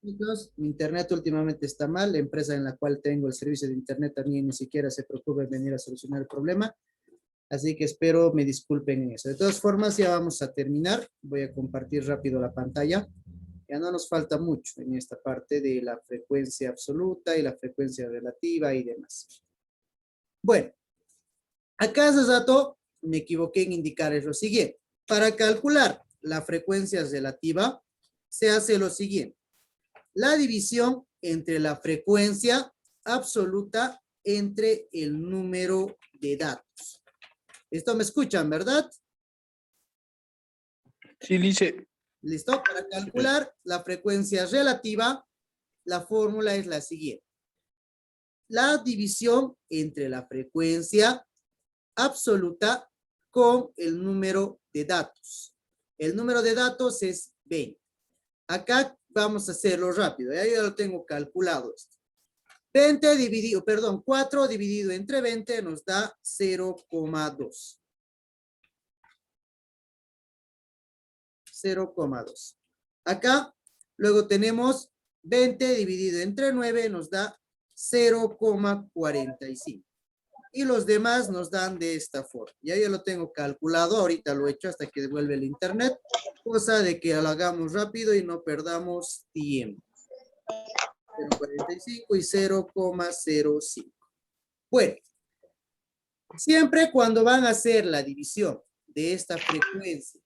Chicos, mi internet últimamente está mal, la empresa en la cual tengo el servicio de internet también ni siquiera se preocupa en venir a solucionar el problema, así que espero me disculpen en eso. De todas formas, ya vamos a terminar, voy a compartir rápido la pantalla, ya no nos falta mucho en esta parte de la frecuencia absoluta y la frecuencia relativa y demás. Bueno, acá hace rato me equivoqué en indicarles lo siguiente. Para calcular la frecuencia relativa, se hace lo siguiente. La división entre la frecuencia absoluta entre el número de datos. Esto me escuchan, ¿verdad? Sí, dice. ¿Listo? Para calcular la frecuencia relativa, la fórmula es la siguiente. La división entre la frecuencia absoluta con el número de datos. El número de datos es 20. Acá vamos a hacerlo rápido. Ya yo lo tengo calculado esto. 20 dividido, perdón, 4 dividido entre 20 nos da 0,2. 0,2. Acá, luego tenemos 20 dividido entre 9 nos da 0,45. Y los demás nos dan de esta forma. Ya yo lo tengo calculado, ahorita lo he hecho hasta que devuelve el internet, cosa de que lo hagamos rápido y no perdamos tiempo. 0,45 y 0,05. Bueno, siempre cuando van a hacer la división de esta frecuencia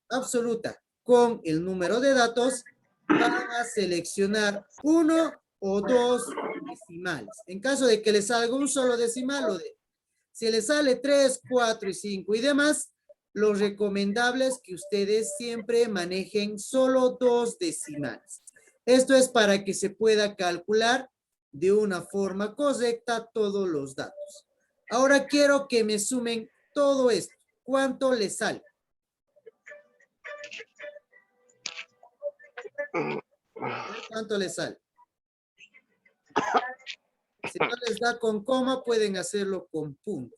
absoluta con el número de datos, van a seleccionar uno o dos decimales. En caso de que les salga un solo decimal, lo de. Si les sale 3, 4 y 5 y demás, lo recomendable es que ustedes siempre manejen solo dos decimales. Esto es para que se pueda calcular de una forma correcta todos los datos. Ahora quiero que me sumen todo esto. ¿Cuánto les sale? ¿Cuánto les sale? Si no les da con coma, pueden hacerlo con punto.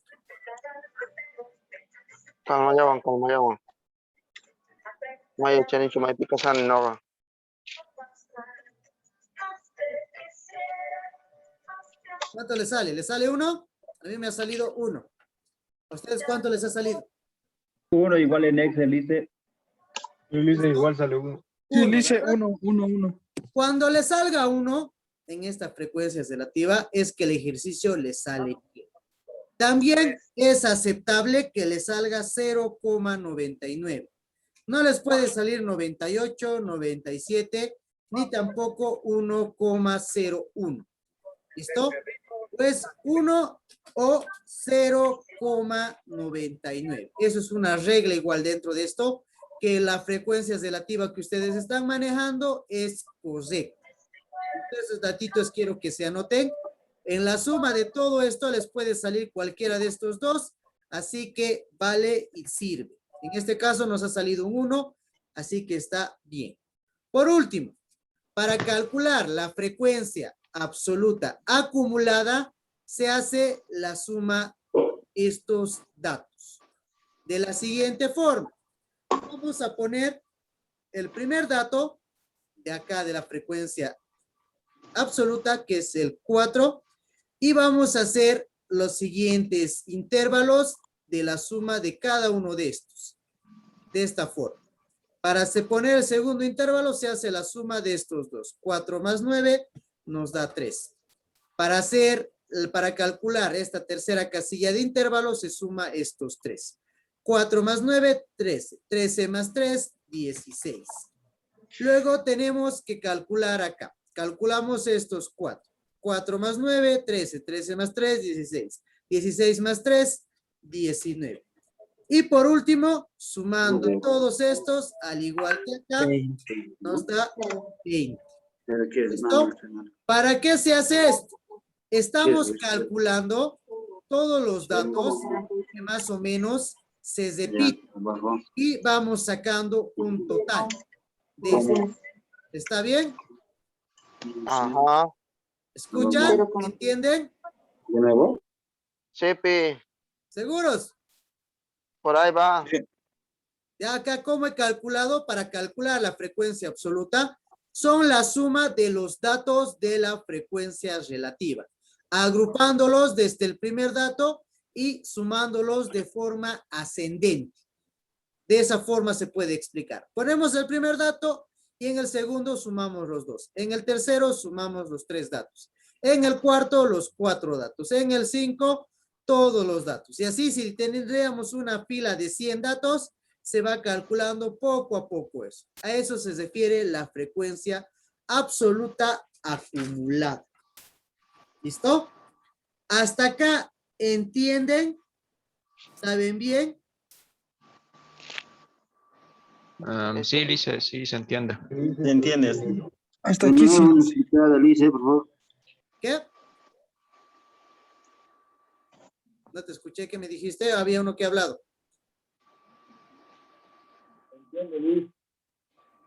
Kalmayawan. May chani chumay pikasan no. ¿Cuánto les sale? ¿Les sale uno? A mí me ha salido uno. ¿A ustedes cuánto les ha salido? Uno igual en Excel, dice. Dice igual sale uno. Sí, Uno, dice ¿verdad? uno. Cuando le salga uno en esta frecuencia relativa es que el ejercicio le sale bien. También es aceptable que le salga 0,99. No les puede salir 98, 97, ni tampoco 1,01. ¿Listo? Pues 1 o 0,99. Eso es una regla igual dentro de esto, que la frecuencia relativa que ustedes están manejando es correcta. Entonces, datitos quiero que se anoten. En la suma de todo esto les puede salir cualquiera de estos dos, así que vale y sirve. En este caso nos ha salido un 1, así que está bien. Por último, para calcular la frecuencia absoluta acumulada, se hace la suma de estos datos. De la siguiente forma, vamos a poner el primer dato de acá de la frecuencia absoluta, que es el 4, y vamos a hacer los siguientes intervalos de la suma de cada uno de estos, de esta forma. Para poner el segundo intervalo se hace la suma de estos dos. 4 más 9 nos da 3. Para calcular esta tercera casilla de intervalo se suma estos 3. 4 más 9, 13. 13 más 3, 16. Luego tenemos que calcular acá. Calculamos estos 4. 4 más 9, 13. 13 más 3, 16. 16 más 3, 19. Y por último, sumando todos estos, al igual que acá, nos da 20. ¿Listo? ¿Para qué se hace esto? Estamos calculando todos los datos que más o menos se repiten y vamos sacando un total de esto. ¿Está bien? Ajá. ¿Escuchan? ¿Entienden? ¿De nuevo? Sí, pi. ¿Seguros? Por ahí va. Ya acá, ¿cómo he calculado? Para calcular la frecuencia absoluta, son la suma de los datos de la frecuencia relativa, agrupándolos desde el primer dato y sumándolos de forma ascendente. De esa forma se puede explicar. Ponemos el primer dato y en el segundo sumamos los dos. En el tercero sumamos los 3 datos. En el cuarto los 4 datos. En el 5 todos los datos. Y así si tendríamos una fila de 100 datos, se va calculando poco a poco eso. A eso se refiere la frecuencia absoluta acumulada. ¿Listo? Hasta acá, ¿entienden? ¿Saben bien? Sí, Lice, sí, se entiende. ¿Se entiendes? Hasta aquí sí. Lice, por favor. ¿Qué? No te escuché, ¿qué me dijiste? Había uno que ha hablado.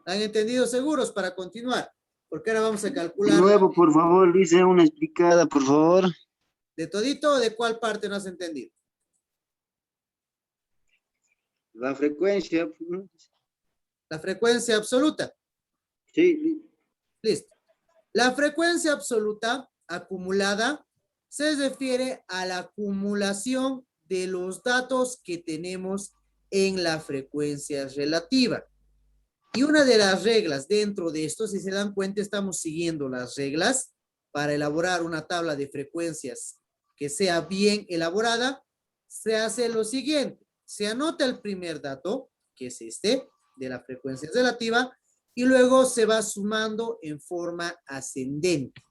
¿Han entendido seguros para continuar? Porque ahora vamos a calcular. De nuevo, por favor, dice una explicada, por favor. ¿De todito o de cuál parte no has entendido? La frecuencia. La frecuencia absoluta. Sí, Listo. La frecuencia absoluta acumulada se refiere a la acumulación de los datos que tenemos en la frecuencia relativa. Y una de las reglas dentro de esto, si se dan cuenta, estamos siguiendo las reglas para elaborar una tabla de frecuencias que sea bien elaborada. Se hace lo siguiente. Se anota el primer dato, que es este, de la frecuencia relativa, y luego se va sumando en forma ascendente.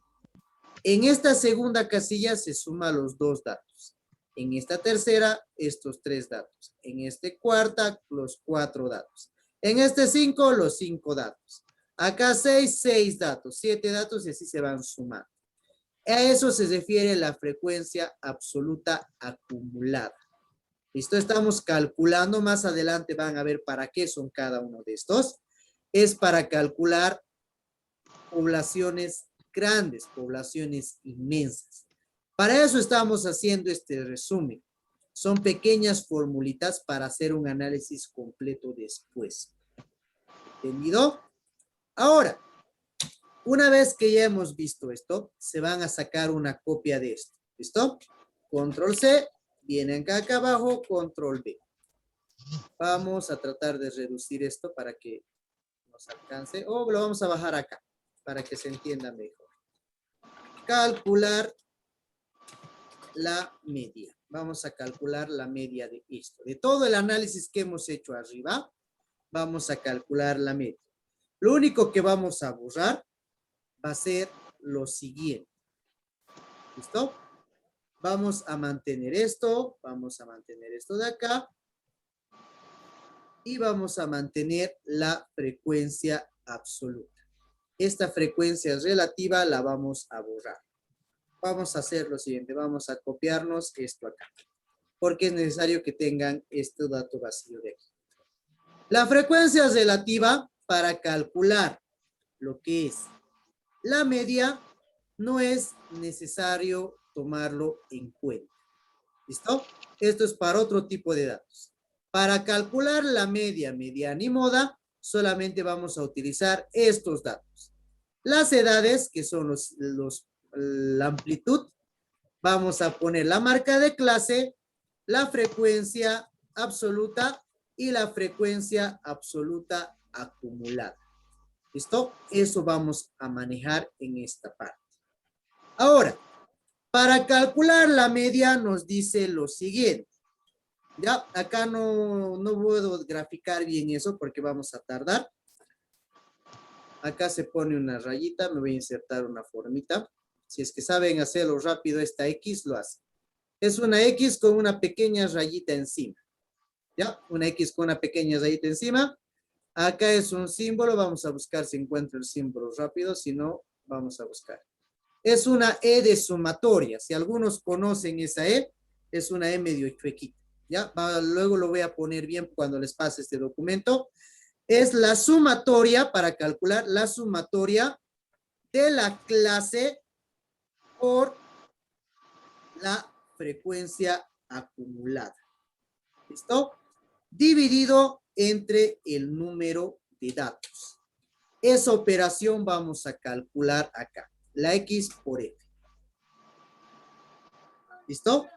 En esta segunda casilla se suman los 2 datos. En esta tercera, estos 3 datos. En este cuarta, los 4 datos. En este 5, los 5 datos. Acá 6 datos, 7 datos y así se van sumando. A eso se refiere la frecuencia absoluta acumulada. ¿Listo? Estamos calculando, más adelante van a ver para qué son cada uno de estos. Es para calcular poblaciones grandes, poblaciones inmensas. Para eso estamos haciendo este resumen. Son pequeñas formulitas para hacer un análisis completo después. ¿Entendido? Ahora, una vez que ya hemos visto esto, se van a sacar una copia de esto. ¿Listo? Control C, vienen acá abajo, Control V. Vamos a tratar de reducir esto para que nos alcance, o lo vamos a bajar acá, para que se entienda mejor. Calcular la media. Vamos a calcular la media de esto. De todo el análisis que hemos hecho arriba, vamos a calcular la media. Lo único que vamos a borrar va a ser lo siguiente. ¿Listo? Vamos a mantener esto de acá. Y vamos a mantener la frecuencia absoluta. Esta frecuencia relativa la vamos a borrar. Vamos a hacer lo siguiente, vamos a copiarnos esto acá, porque es necesario que tengan este dato vacío de aquí. La frecuencia relativa para calcular lo que es la media no es necesario tomarlo en cuenta. ¿Listo? Esto es para otro tipo de datos. Para calcular la media, mediana y moda, solamente vamos a utilizar estos datos. Las edades, que son la amplitud, vamos a poner la marca de clase, la frecuencia absoluta y la frecuencia absoluta acumulada. ¿Listo? Eso vamos a manejar en esta parte. Ahora, para calcular la media nos dice lo siguiente. Ya, acá no puedo graficar bien eso porque vamos a tardar. Acá se pone una rayita, me voy a insertar una formita. Si es que saben hacerlo rápido, esta X lo hace. Es una X con una pequeña rayita encima. ¿Ya? Una X con una pequeña rayita encima. Acá es un símbolo, vamos a buscar si encuentro el símbolo rápido, si no, vamos a buscar. Es una E de sumatoria. Si algunos conocen esa E, es una E medio chuequita. ¿Ya? Luego lo voy a poner bien cuando les pase este documento. Es la sumatoria, para calcular la sumatoria de la clase por la frecuencia acumulada. ¿Listo? Dividido entre el número de datos. Esa operación vamos a calcular acá. La X por F. ¿Listo?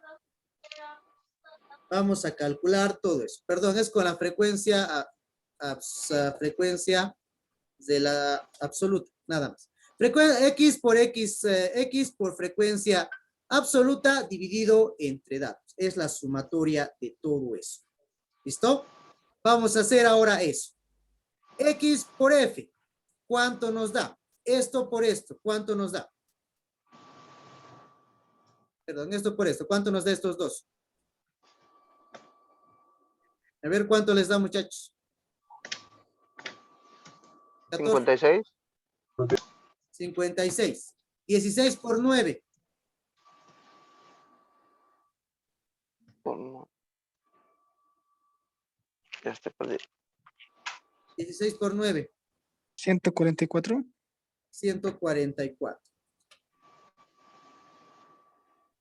Vamos a calcular todo eso. Perdón, es con la frecuencia, frecuencia de la absoluta, nada más. X por frecuencia absoluta dividido entre datos. Es la sumatoria de todo eso. ¿Listo? Vamos a hacer ahora eso. X por F, ¿cuánto nos da? Esto por esto, ¿cuánto nos da? Perdón, esto por esto, ¿cuánto nos da estos dos? A ver, ¿cuánto les da, muchachos? 14. 56. 56. 16 por 9. Ya estoy perdido. 16 por 9. 144. 144.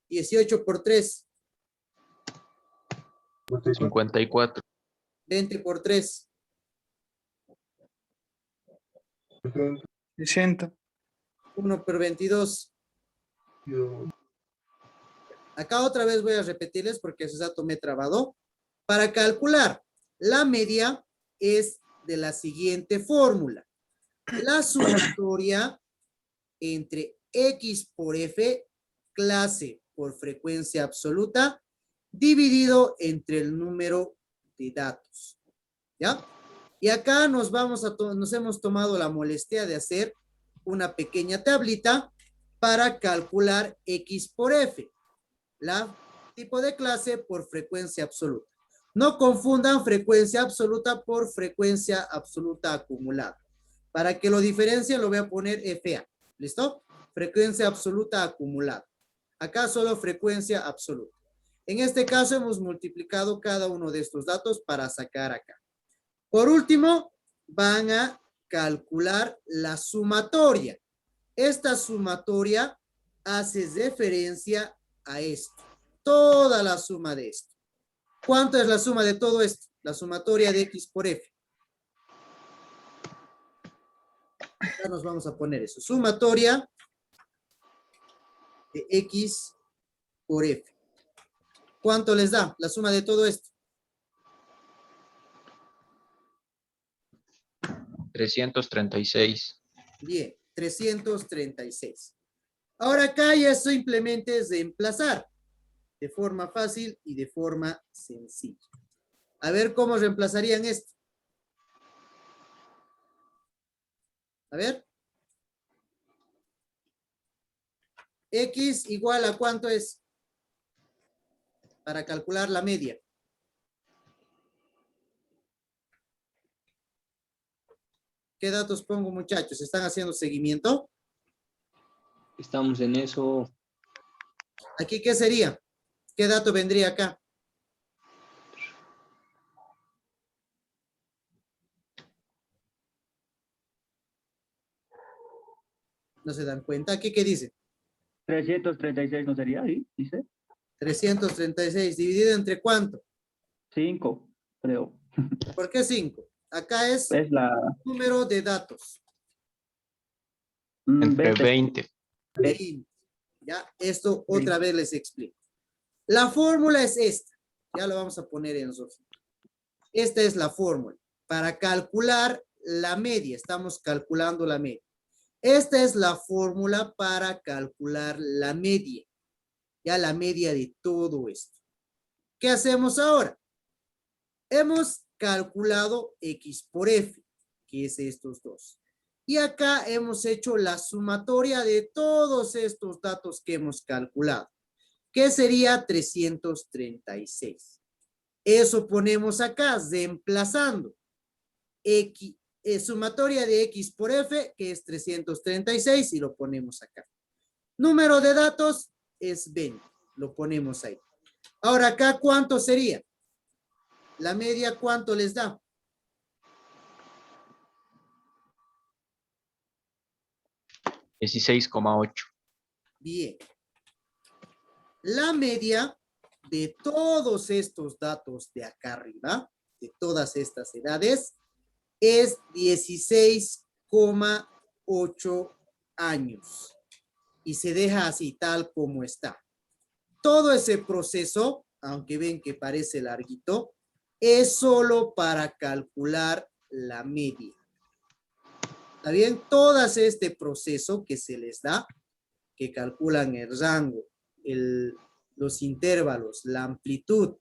18 por 3. 54. 20 por 3. 60. 1 por 22. Acá otra vez voy a repetirles porque ese dato me trabado. Para calcular la media es de la siguiente fórmula. La sumatoria entre X por F, clase por frecuencia absoluta, dividido entre el número de datos. ¿Ya? Y acá nos hemos tomado la molestia de hacer una pequeña tablita para calcular X por F, la tipo de clase por frecuencia absoluta. No confundan frecuencia absoluta por frecuencia absoluta acumulada. Para que lo diferencien lo voy a poner FA. ¿Listo? Frecuencia absoluta acumulada. Acá solo frecuencia absoluta. En este caso hemos multiplicado cada uno de estos datos para sacar acá. Por último, van a calcular la sumatoria. Esta sumatoria hace referencia a esto. Toda la suma de esto. ¿Cuánto es la suma de todo esto? La sumatoria de X por F. Ya nos vamos a poner eso. Sumatoria de X por F. ¿Cuánto les da la suma de todo esto? 336. Bien, 336. Ahora acá ya simplemente es reemplazar de forma fácil y de forma sencilla. A ver cómo reemplazarían esto. A ver. X igual a ¿cuánto es? Para calcular la media. ¿Qué datos pongo, muchachos? ¿Están haciendo seguimiento? Estamos en eso. ¿Aquí qué sería? ¿Qué dato vendría acá? ¿No se dan cuenta? ¿Aquí qué dice? 336 no sería ahí, dice. 336, ¿dividido entre cuánto? 5, creo. ¿Por qué 5? Acá es Es la número de datos. Entre 20. 20. 20. Ya, esto otra vez les explico. La fórmula es esta. Ya lo vamos a poner en Sofía. Esta es la fórmula. Para calcular la media, estamos calculando la media. Esta es la fórmula para calcular la media. Ya la media de todo esto. ¿Qué hacemos ahora? Hemos calculado X por F, que es estos dos. Y acá hemos hecho la sumatoria de todos estos datos que hemos calculado, que sería 336. Eso ponemos acá, reemplazando X, sumatoria de X por F, que es 336, y lo ponemos acá. Número de datos es 20, lo ponemos ahí. Ahora acá, ¿cuánto sería? La media, ¿cuánto les da? $16,8. Bien. La media de todos estos datos de acá arriba, de todas estas edades es 16,8 años. Y se deja así, tal como está. Todo ese proceso, aunque ven que parece larguito, es solo para calcular la media. ¿Está bien? Todo este proceso que se les da, que calculan el rango, los intervalos, la amplitud,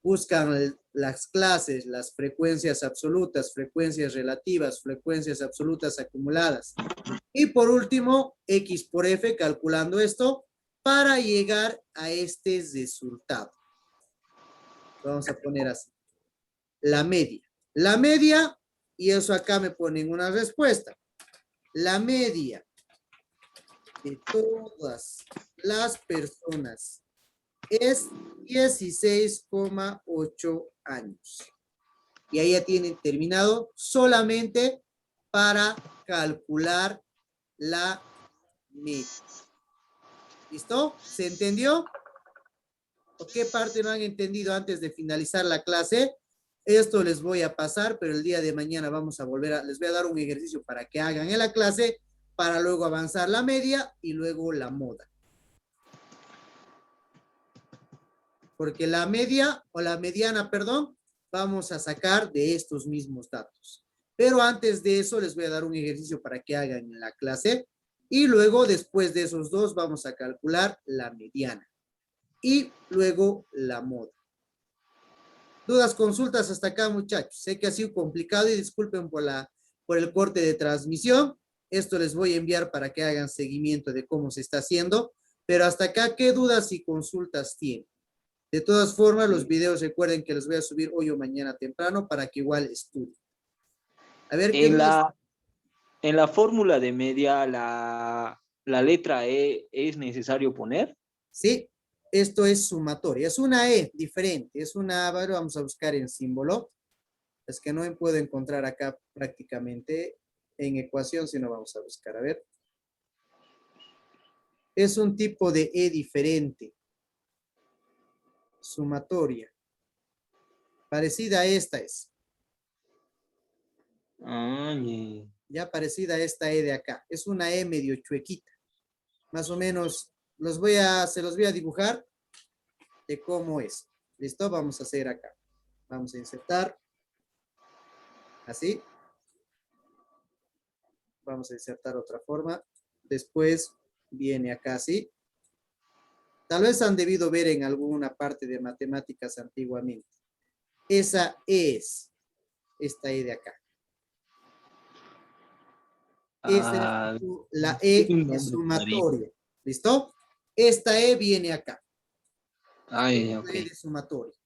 buscan las clases, las frecuencias absolutas, frecuencias relativas, frecuencias absolutas acumuladas. Y por último, X por F, calculando esto, para llegar a este resultado. Vamos a poner así. La media. La media, y eso acá me ponen una respuesta. La media de todas las personas es 16,8 años. Y ahí ya tienen terminado solamente para calcular la media. ¿Listo? ¿Se entendió? ¿O qué parte no han entendido antes de finalizar la clase? Esto les voy a pasar, pero el día de mañana vamos a les voy a dar un ejercicio para que hagan en la clase, para luego avanzar la media y luego la moda. Porque la media, o la mediana, perdón, vamos a sacar de estos mismos datos. Pero antes de eso les voy a dar un ejercicio para que hagan en la clase. Y luego, después de esos dos, vamos a calcular la mediana. Y luego la moda. ¿Dudas, consultas hasta acá, muchachos? Sé que ha sido complicado y disculpen por el corte de transmisión. Esto les voy a enviar para que hagan seguimiento de cómo se está haciendo. Pero hasta acá, ¿qué dudas y consultas tienen? De todas formas, los videos recuerden que los voy a subir hoy o mañana temprano para que igual estudien. A ver, ¿qué dudas? En la fórmula de media, la letra E es necesario poner. Sí, esto es sumatoria. Es una E diferente. Es una, vamos a buscar en símbolo. Es que no puedo encontrar acá prácticamente en ecuación, sino vamos a buscar. A ver. Es un tipo de E diferente. Sumatoria. Parecida a esta es. Ya parecida a esta E de acá. Es una E medio chuequita. Más o menos se los voy a dibujar de cómo es. ¿Listo? Vamos a hacer acá. Vamos a insertar. Así. Vamos a insertar otra forma. Después viene acá así. Tal vez han debido ver en alguna parte de matemáticas antiguamente. Esa es esta E de acá. Esta es la E de sumatoria. ¿Listo? Esta E viene acá. Okay. E de sumatoria.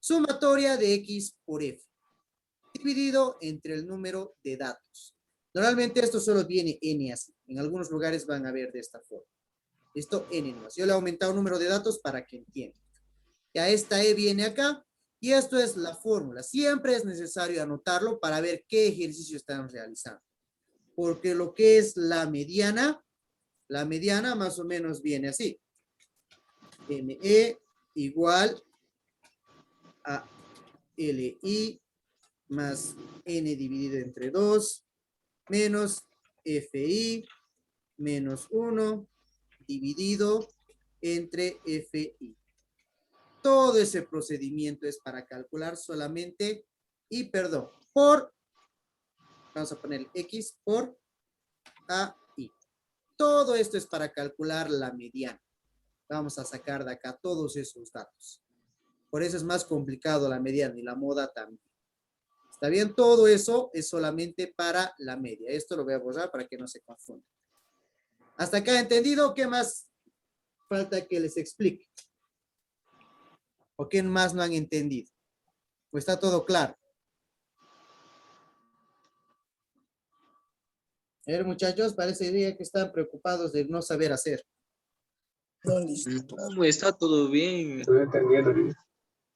Sumatoria de X por F. Dividido entre el número de datos. Normalmente esto solo viene N así. En algunos lugares van a ver de esta forma. ¿Listo? N más. Yo le he aumentado el número de datos para que entiendan. Ya esta E viene acá. Y esto es la fórmula. Siempre es necesario anotarlo para ver qué ejercicio están realizando. Porque lo que es la mediana más o menos viene así. ME igual a LI más N dividido entre 2 menos FI menos 1 dividido entre FI. Todo ese procedimiento es para calcular solamente, vamos a poner X por AI. Todo esto es para calcular la mediana. Vamos a sacar de acá todos esos datos. Por eso es más complicado la mediana y la moda también. ¿Está bien? Todo eso es solamente para la media. Esto lo voy a borrar para que no se confunda. ¿Hasta acá entendido? ¿Qué más falta que les explique? ¿O qué más no han entendido? Pues está todo claro. A ver, muchachos, parece que están preocupados de no saber hacer. No, está todo bien.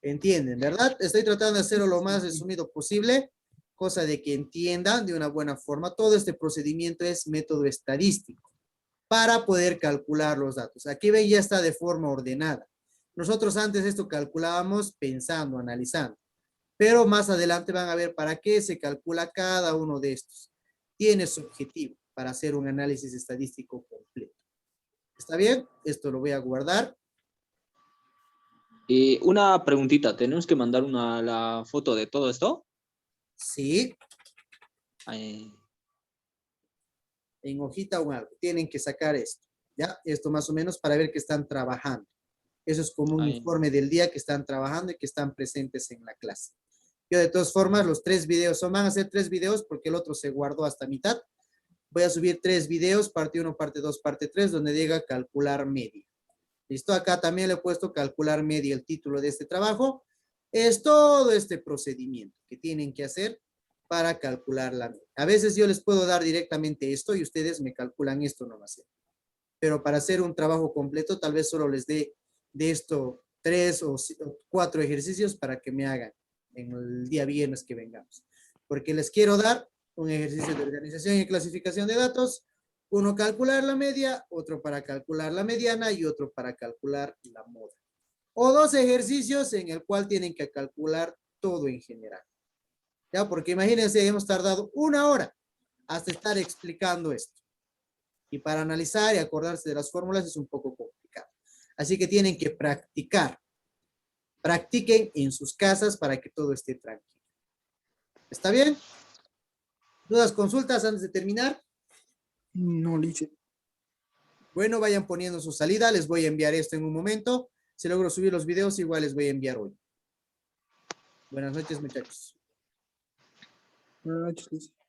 Entienden, ¿verdad? Estoy tratando de hacerlo lo más resumido posible, cosa de que entiendan de una buena forma. Todo este procedimiento es método estadístico para poder calcular los datos. Aquí ven, ya está de forma ordenada. Nosotros antes esto calculábamos pensando, analizando. Pero más adelante van a ver para qué se calcula cada uno de estos. Tiene su objetivo para hacer un análisis estadístico completo. ¿Está bien? Esto lo voy a guardar. Una preguntita, ¿tenemos que mandar la foto de todo esto? Sí, Eh, en hojita o algo. Tienen que sacar esto. ¿Ya? Esto más o menos para ver que están trabajando. Eso es como un Ahí. informe del día que están trabajando y que están presentes en la clase. Yo de todas formas, los 3 videos, van a ser 3 videos porque el otro se guardó hasta mitad. Voy a subir 3 videos, parte 1, parte 2, parte 3, donde diga calcular media. ¿Listo? Acá también le he puesto calcular media, el título de este trabajo. Es todo este procedimiento que tienen que hacer para calcular la media. A veces yo les puedo dar directamente esto y ustedes me calculan esto nomás. Pero para hacer un trabajo completo, tal vez solo les dé de esto 3 o 4 ejercicios para que me hagan en el día viernes que vengamos. Porque les quiero dar un ejercicio de organización y clasificación de datos, uno calcular la media, otro para calcular la mediana y otro para calcular la moda. O 2 ejercicios en el cual tienen que calcular todo en general. Ya, porque imagínense, hemos tardado 1 hora hasta estar explicando esto. Y para analizar y acordarse de las fórmulas es un poco complicado. Así que tienen que practicar. Practiquen en sus casas para que todo esté tranquilo. ¿Está bien? ¿Dudas, consultas antes de terminar? No, lice. Bueno, vayan poniendo su salida. Les voy a enviar esto en un momento. Si logro subir los videos, igual les voy a enviar hoy. Buenas noches, muchachos. Buenas noches, lice.